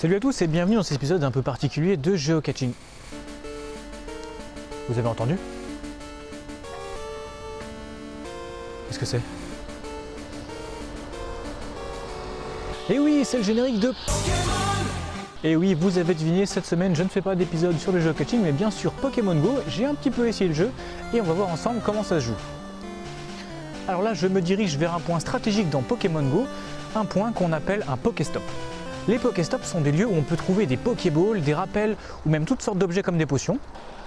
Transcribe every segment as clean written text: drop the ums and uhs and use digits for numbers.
Salut à tous et bienvenue dans cet épisode un peu particulier de Geocaching. Vous avez entendu? Qu'est-ce que c'est? Et oui, c'est le générique de Pokémon! Et oui, vous avez deviné, cette semaine je ne fais pas d'épisode sur le Geocaching, mais bien sûr Pokémon Go. J'ai un petit peu essayé le jeu et on va voir ensemble comment ça se joue. Alors là, je me dirige vers un point stratégique dans Pokémon Go, un point qu'on appelle un Pokéstop. Les Pokéstops sont des lieux où on peut trouver des Pokéballs, des rappels ou même toutes sortes d'objets comme des potions.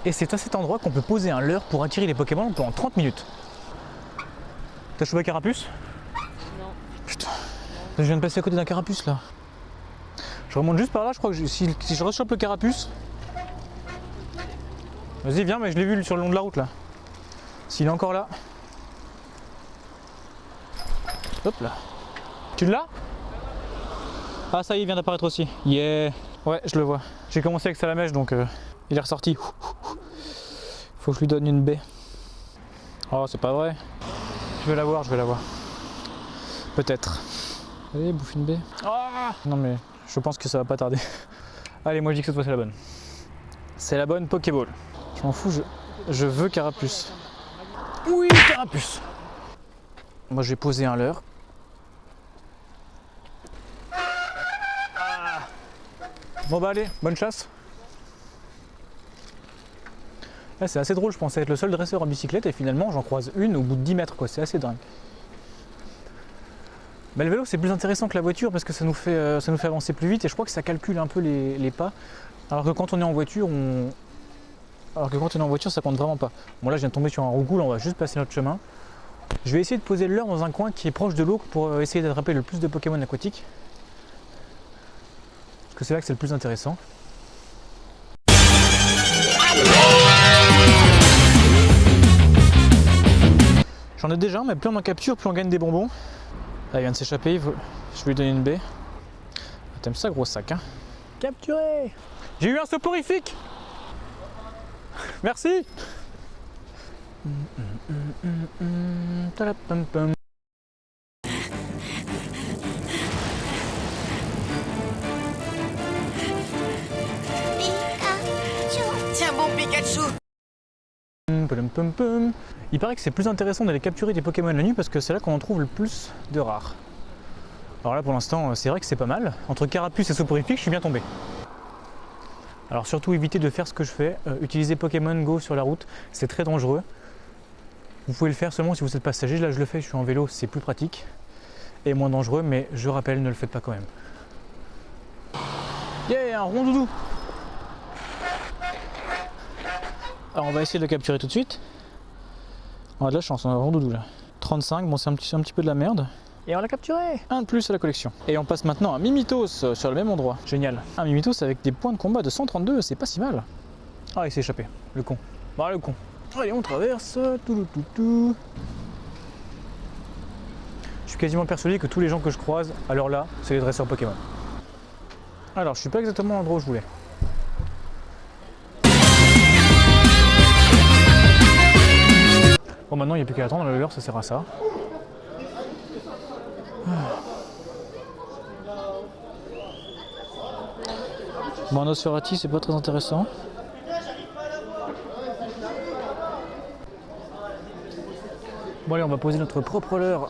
Et c'est à cet endroit qu'on peut poser un leurre pour attirer les Pokémon pendant 30 minutes. T'as chopé Carapuce? Non. Putain, je viens de passer à côté d'un Carapuce là. Je remonte juste par là, je crois que si je rechoppe le Carapuce... Vas-y viens, mais je l'ai vu sur le long de la route là. S'il est encore là... Hop là. Tu l'as? Ah ça y est, il vient d'apparaître aussi. Yeah. Ouais, je le vois. J'ai commencé avec Salamèche donc il est ressorti. Faut que je lui donne une baie. Oh, c'est pas vrai. Je vais l'avoir, je vais l'avoir. Peut-être. Allez, bouffe une baie. Ah non mais je pense que ça va pas tarder. Allez, moi je dis que cette fois c'est la bonne. C'est la bonne Pokéball. Je m'en fous, je veux Carapuce. Oui, Carapuce. Moi je vais poser un leurre. Bon bah allez, bonne chasse. Là c'est assez drôle, je pensais être le seul dresseur en bicyclette et finalement j'en croise une au bout de 10 mètres quoi, c'est assez dingue. Mais le vélo c'est plus intéressant que la voiture parce que ça nous fait avancer plus vite et je crois que ça calcule un peu les pas. Alors que quand on est en voiture, ça compte vraiment pas. Bon là je viens de tomber sur un rougoule, on va juste passer notre chemin. Je vais essayer de poser le leurre dans un coin qui est proche de l'eau pour essayer d'attraper le plus de Pokémon aquatiques. Parce que c'est là que c'est le plus intéressant. J'en ai déjà un, mais plus on en capture, plus on gagne des bonbons. Là, il vient de s'échapper, je vais lui donner une baie. T'aimes ça, gros sac, hein? Capturé! J'ai eu un soporifique! Merci! Tiens bon Pikachu. Il paraît que c'est plus intéressant d'aller capturer des Pokémon la nuit parce que c'est là qu'on en trouve le plus de rares. Alors là pour l'instant c'est vrai que c'est pas mal. Entre Carapuce et Soporifique je suis bien tombé. Alors surtout évitez de faire ce que je fais. Utiliser Pokémon Go sur la route, c'est très dangereux. Vous pouvez le faire seulement si vous êtes passager. Là je le fais, je suis en vélo, c'est plus pratique et moins dangereux, mais je rappelle, ne le faites pas quand même. Yeah, un rondoudou. Alors on va essayer de le capturer tout de suite. On a de la chance, on a un rondoudou là. 35, bon c'est un petit peu de la merde. Et on l'a capturé! Un de plus à la collection. Et on passe maintenant à Mimitos sur le même endroit. Génial. Un Mimitos avec des points de combat de 132, c'est pas si mal. Ah il s'est échappé, le con. Bon le con. Allez on traverse. Je suis quasiment persuadé que tous les gens que je croise, alors là, c'est les dresseurs Pokémon. Alors je suis pas exactement à l'endroit où je voulais. Bon maintenant il n'y a plus qu'à attendre, le leurre ça sert à ça. Bon, Nosferatu c'est pas très intéressant. Bon allez on va poser notre propre leurre.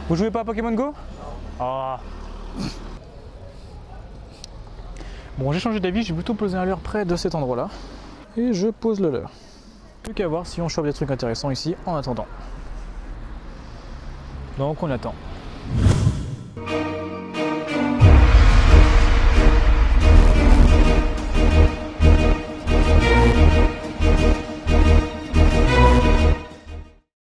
Vous jouez pas à Pokémon Go? Ah. Bon j'ai changé d'avis, j'ai plutôt posé un leurre près de cet endroit là. Et je pose le leurre. Plus qu'à voir si on chope des trucs intéressants ici en attendant. Donc on attend.